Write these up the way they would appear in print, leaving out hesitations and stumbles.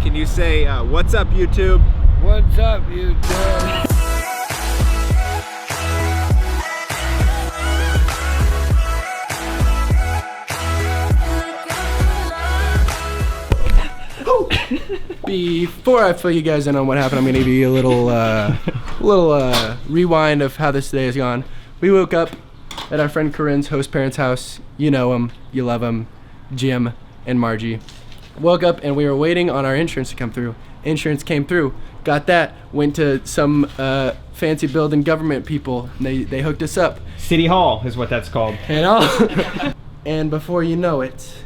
Can you say, what's up, YouTube? What's up, YouTube? Before I fill you guys in on what happened, I'm gonna give you a little rewind of how this day has gone. We woke up at our friend Corinne's host parents' house. You know him, you love him, Jim and Margie. Woke up and we were waiting on our insurance to come through. Insurance came through, got that, went to some fancy building government people. And they hooked us up. City Hall is what that's called. And all, and before you know it,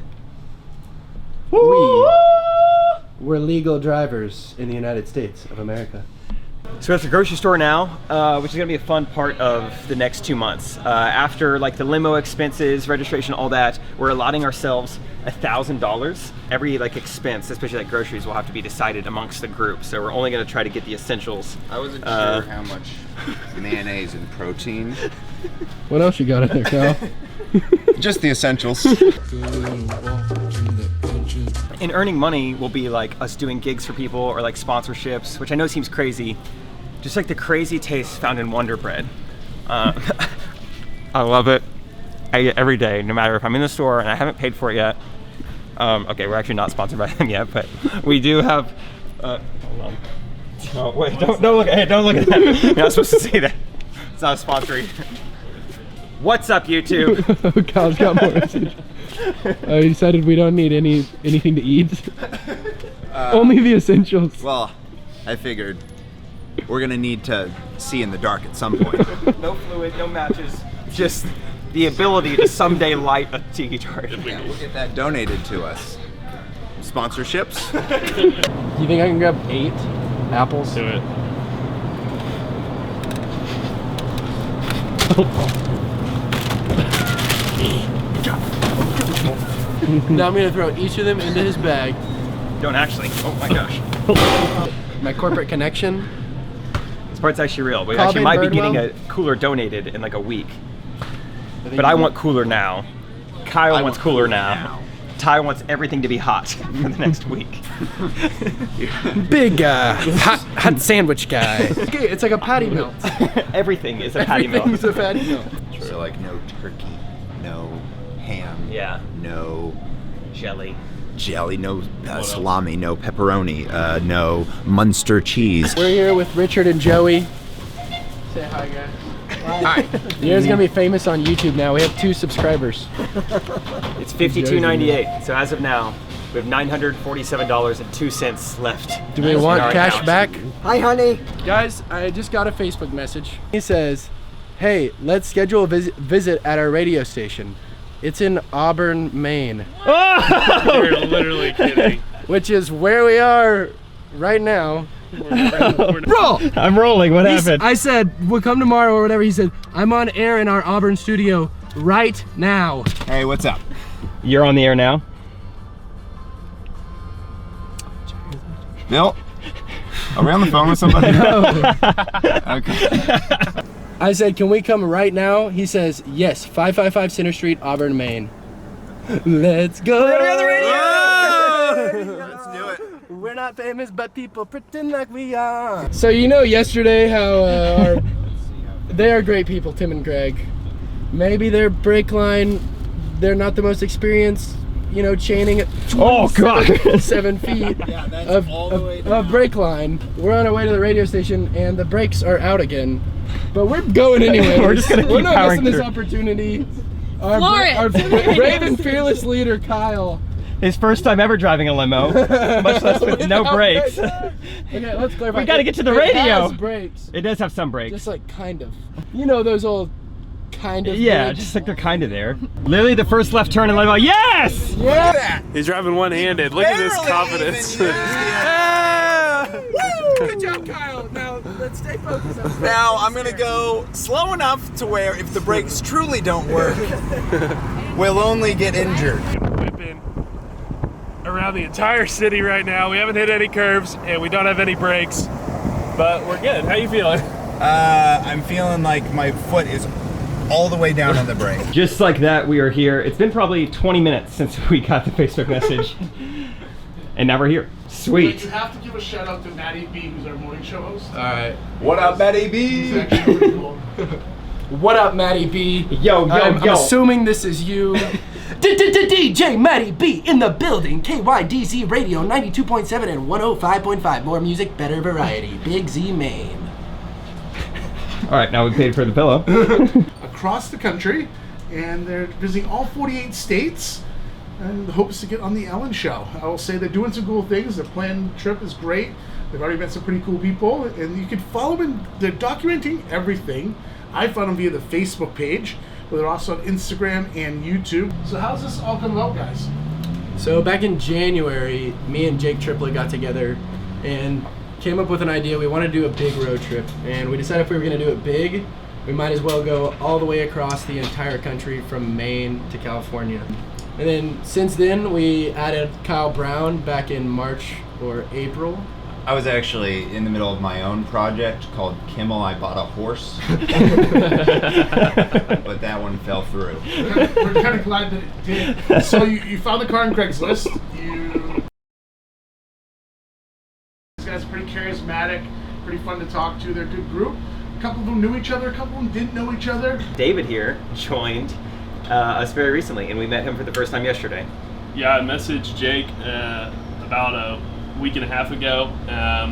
we're legal drivers in the United States of America. So we're at the grocery store now, which is gonna be a fun part of the next 2 months. After like the limo expenses, registration, all that, we're allotting ourselves $1,000. Every like expense, especially like groceries, will have to be decided amongst the group. So we're only gonna try to get the essentials. I wasn't sure how much mayonnaise and protein. What else you got in there, Kyle? Just the essentials. And earning money will be like us doing gigs for people or like sponsorships, which I know seems crazy. Just like the crazy taste found in Wonder Bread. I love it. I eat it every day, no matter if I'm in the store and I haven't paid for it yet. Okay, we're actually not sponsored by them yet, but we do have. Hold on. Oh wait, don't look. Hey, don't look at that. You're not supposed to say that. It's not a sponsor. What's up, YouTube? Kyle's got more message. I decided we don't need anything to eat. Only the essentials. Well, I figured we're gonna need to see in the dark at some point. No fluid, no matches, just the ability to someday light a tiki torch. Yeah, we'll get that donated to us. Sponsorships? You think I can grab 8 apples? Do it. Now I'm gonna throw each of them into his bag. Don't actually. Oh my gosh. My corporate connection. This part's actually real. We Colin actually might be getting Birdwell? a cooler donated in like a week. But I want cooler now. Kyle wants cooler now. Ty wants everything to be hot for the next week. Big hot sandwich guy. Okay, it's like a patty melt. Everything is a patty melt. Everything's a patty melt. So like no turkey, no ham, Yeah. no Jelly. jelly, no salami, no pepperoni, no Munster cheese. We're here with Richard and Joey. Say hi, guys. Hi. You guys are gonna be famous on YouTube now. We have 2 subscribers. It's $52.98. So as of now, we have $947.02 left. Do we want our cash account. back? Hi, honey. Guys, I just got a Facebook message. He says, hey, let's schedule a visit at our radio station. It's in Auburn, Maine. You're literally kidding. Which is where we are right now. Roll! I'm rolling. What happened? I said, we'll come tomorrow or whatever. He said, I'm on air in our Auburn studio right now. Hey, what's up? You're on the air now. Bill? Are we on the phone with somebody? No. Okay. I said, can we come right now? He says, yes, 555 Center Street, Auburn, Maine. Let's go! We're gonna be on the radio! Let's do it. We're not famous, but people pretend like we are. So you know yesterday how they are great people, Tim and Greg. Maybe their brake line, they're not the most experienced, you know, chaining at 7 feet of brake line. We're on our way to the radio station and the brakes are out again. But we're going anyway. We're just gonna keep We're not powering missing this through. opportunity. Our brave and fearless leader, Kyle. His first time ever driving a limo, much less with no brakes. Okay, let's clarify. We gotta get to the It radio. has brakes. It does have some brakes. Just like kind of. You know those old kind of Yeah, brakes? just like they're kind of there. Literally the first left turn and like, yes! Yeah! He's driving one-handed. Look at this confidence. Good job, Kyle. Now let's stay focused on Now I'm gonna go slow enough to where if the brakes truly don't work, we'll only get injured. Whipping around the entire city right now. We haven't hit any curves and we don't have any brakes, but we're good. How you feeling? I'm feeling like my foot is all the way down on the brake. Just like that, we are here. It's been probably 20 minutes since we got the Facebook message. And now we're here. Sweet. You have to give a shout out to Maddie B, who's our morning show host. All right. What up, Betty He's B? actually pretty cool. What up, Matty B? Yo, I'm assuming this is you. DJ Matty B in the building. KYDZ Radio 92.7 and 105.5. More music, better variety. Big Z Maine. All right, now we paid for the pillow. Across the country, and they're visiting all 48 states, and hopes to get on the Ellen Show. I will say they're doing some cool things. Their planned trip is great. They've already met some pretty cool people, and you can follow them. They're documenting everything. I found them via the Facebook page, but they're also on Instagram and YouTube. So how's this all come about, guys? So back in January, me and Jake Triplett got together and came up with an idea. We wanted to do a big road trip, and we decided if we were going to do it big, we might as well go all the way across the entire country from Maine to California. And then since then, we added Kyle Brown back in March or April. I was actually in the middle of my own project called Kimmel, I Bought a Horse. But that one fell through. We're kind of glad that it did. So you found the car on Craigslist. These guys are pretty charismatic, pretty fun to talk to. They're a good group. A couple of them knew each other, a couple of them didn't know each other. David here joined us very recently, and we met him for the first time yesterday. Yeah, I messaged Jake about a week and a half ago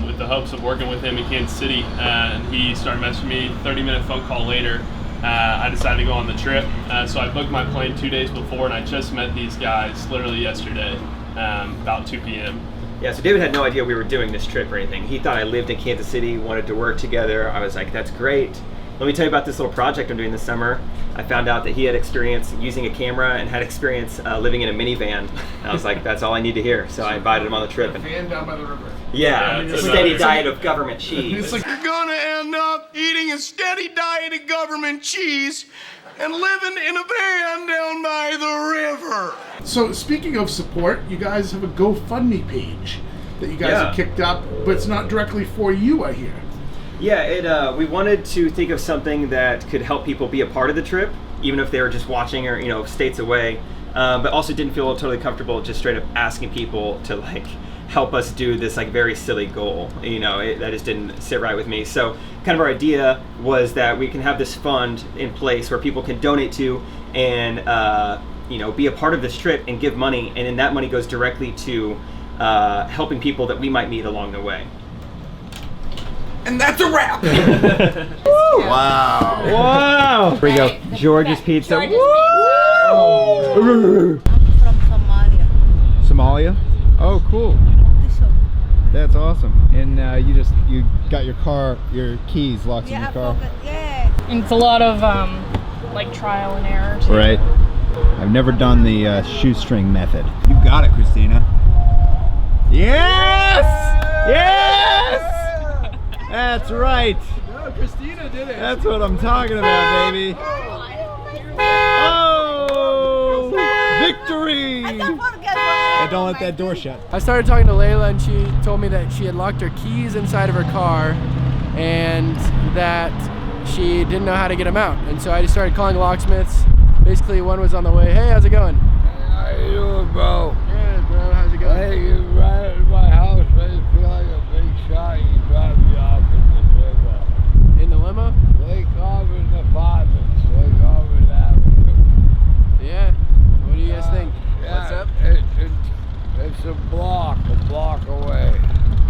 with the hopes of working with him in Kansas City, and he started messaging me. 30-minute phone call later, I decided to go on the trip. So I booked my plane 2 days before, and I just met these guys literally yesterday, about 2 p.m. Yeah, so David had no idea we were doing this trip or anything. He thought I lived in Kansas City, wanted to work together. I was like, that's great. Let me tell you about this little project I'm doing this summer. I found out that he had experience using a camera and had experience living in a minivan. And I was like, that's all I need to hear. So I invited him on the trip. A van down by the river. Yeah, Yeah, a steady diet of government cheese. It's like, You're gonna end up eating a steady diet of government cheese and living in a van down by the river. so speaking of support, you guys have a GoFundMe page that you guys have kicked up, but it's not directly for you, I hear. Yeah, we wanted to think of something that could help people be a part of the trip, even if they were just watching or states away, but also didn't feel totally comfortable just straight up asking people to help us do this very silly goal. That just didn't sit right with me. So kind of our idea was that we can have this fund in place where people can donate to and be a part of this trip and give money, and then that money goes directly to helping people that we might meet along the way. And that's a wrap. Wow. Wow! Here we go. George's Pizza. George's Woo! I'm from Somalia. Somalia? Oh, cool. That's awesome. And you got your keys locked in your car. Yeah. And it's a lot of trial and error too. Right. I've never done the shoestring method. You got it, Christina. Yes! Yes! That's right. No, Christina did it. That's what I'm talking about, baby. Oh! Victory! And don't let that door shut. I started talking to Layla, and she told me that she had locked her keys inside of her car and that she didn't know how to get them out. And so I just started calling locksmiths. Basically, one was on the way. Hey, how's it going? How you doing, bro? Good, bro. How's it going? Hey, you right at my house, man. You feel like a big shot. You drive me off in the limo. In the limo? Lake Harvard Apartments, Lake Harvard Avenue. Yeah. What do you guys think? Yeah, What's up? It's a block away.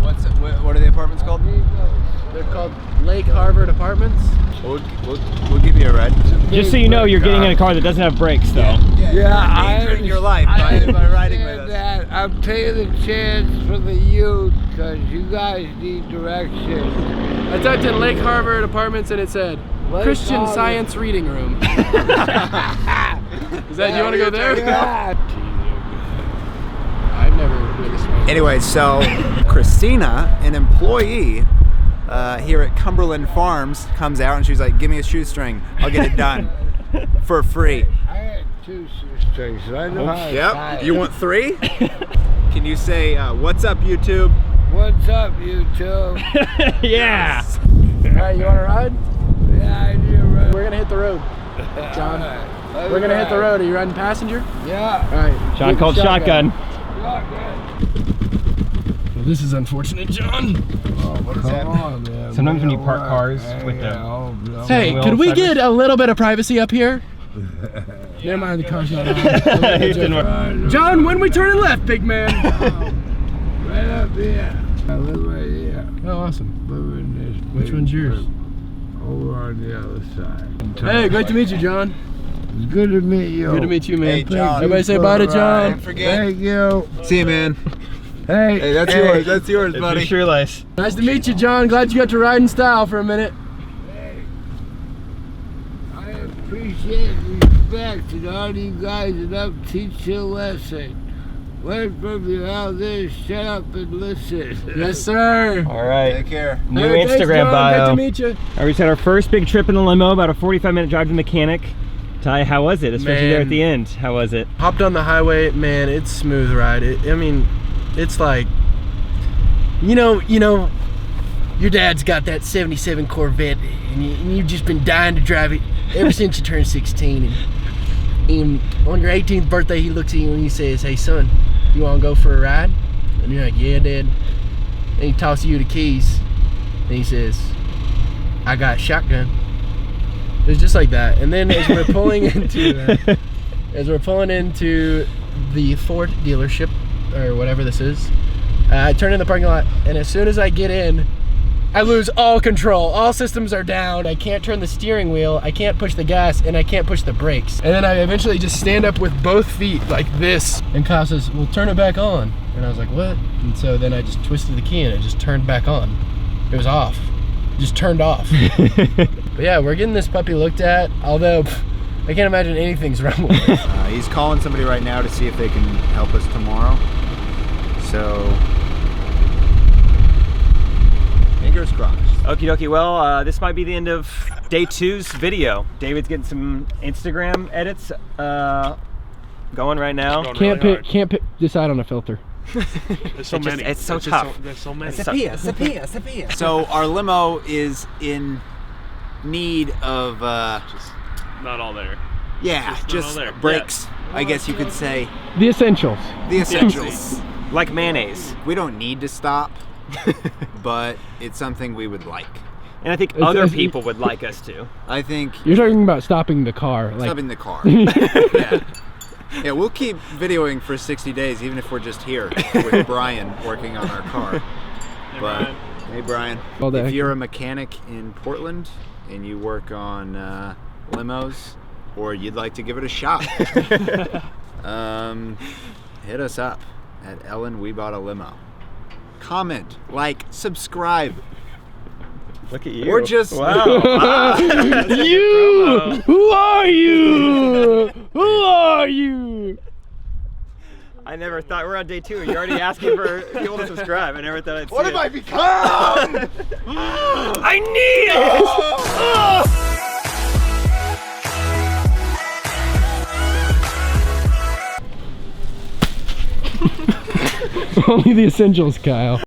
What are the apartments called? They're called Lake Harvard Apartments. We'll give you a ride. Just so you know, you're getting in a car that doesn't have brakes, though. Yeah, Endangering your life by riding with us. that. I'm taking the chance for the youth because you guys need direction. I typed in Lake Harvard Apartments and it said Christian Harvard. Science Reading Room. Is that, do you want to go there? Yeah. I've never been this way. Anyway, so Christina, an employee here at Cumberland Farms, comes out and she's like, give me a shoestring. I'll get it done for free. I had 2 shoestrings, so I know how to tie Yep. it. You want 3? Can you say, what's up, YouTube? What's up, YouTube? Yeah! Alright, you want to ride? Yeah, I do. Right. We're going to hit the road. John, we're going to hit the road. Are you riding passenger? Yeah. Alright. John called shotgun. Shotgun. this is unfortunate, John. Come on, man. Sometimes when you park cars with the Hey, wheel could we covers. get a little bit of privacy up here? Never mind, the car's not on. John, when we turning left, big man? Right up here. I live right here. Oh, awesome. Live in this Which big one's yours? strip over on the other side. Hey, great to meet you, John. It's good to meet you. Good to meet you, man. Hey, John. Everybody say bye to John. Don't forget. Thank you. See you, man. Hey, Hey, that's yours. That's yours, buddy. It's your shoelace. Nice to meet you, John. Glad you got to ride in style for a minute. I appreciate respect and all you guys enough to teach you a lesson. Learn from your elders, shut up and listen. Yes, sir. All right. Take care. New Hey, thanks, Instagram John. bio. Good to meet you. All right, we just had our first big trip in the limo, about a 45-minute drive to the mechanic. Ty, how was it? Especially there at Man. the end. How was it? Hopped on the highway, man. It's a smooth ride. I mean, it's like, you know, your dad's got that '77 Corvette, and you've just been dying to drive it ever since you turned 16. And on your 18th birthday, he looks at you and he says, "Hey, son, you want to go for a ride?" And you're like, "Yeah, Dad." And he tosses you the keys, and he says, "I got a shotgun." It's just like that. And then as we're pulling into the Ford dealership, or whatever this is, I turn in the parking lot, and as soon as I get in, I lose all control. All systems are down. I can't turn the steering wheel, I can't push the gas, and I can't push the brakes. And then I eventually just stand up with both feet like this, and Kyle says, "Well, turn it back on." And I was like, "What?" And so then I just twisted the key and it just turned back on. It was off. Just turned off. But yeah, we're getting this puppy looked at, although I can't imagine anything's wrong with it. He's calling somebody right now to see if they can help us tomorrow. So, fingers crossed. Okie dokie, well, this might be the end of day 2's video. David's getting some Instagram edits going right now. Can't decide on a filter. There's so many. It's so tough. There's so many. Sapia. So our limo is in need of, Just not all there. yeah, Just not just all there. breaks, I guess you could say. The essentials. The essentials. Like mayonnaise. We don't need to stop, but it's something we would like. And I think other people would like us to. I think You're talking about stopping the car. Like, stopping the car. Yeah. Yeah, we'll keep videoing for 60 days, even if we're just here with Brian working on our car. But, hey Brian, Well, if you're a mechanic in Portland and you work on limos, or you'd like to give it a shot, hit us up at Ellen We Bought a Limo. Comment, like, subscribe. Look at you. Or just wow. You! Who are you? Who are you? I never thought we're on day 2 and you're already asking for people to subscribe. I never thought I'd see what it. have I become? I need it! Only the essentials, Kyle.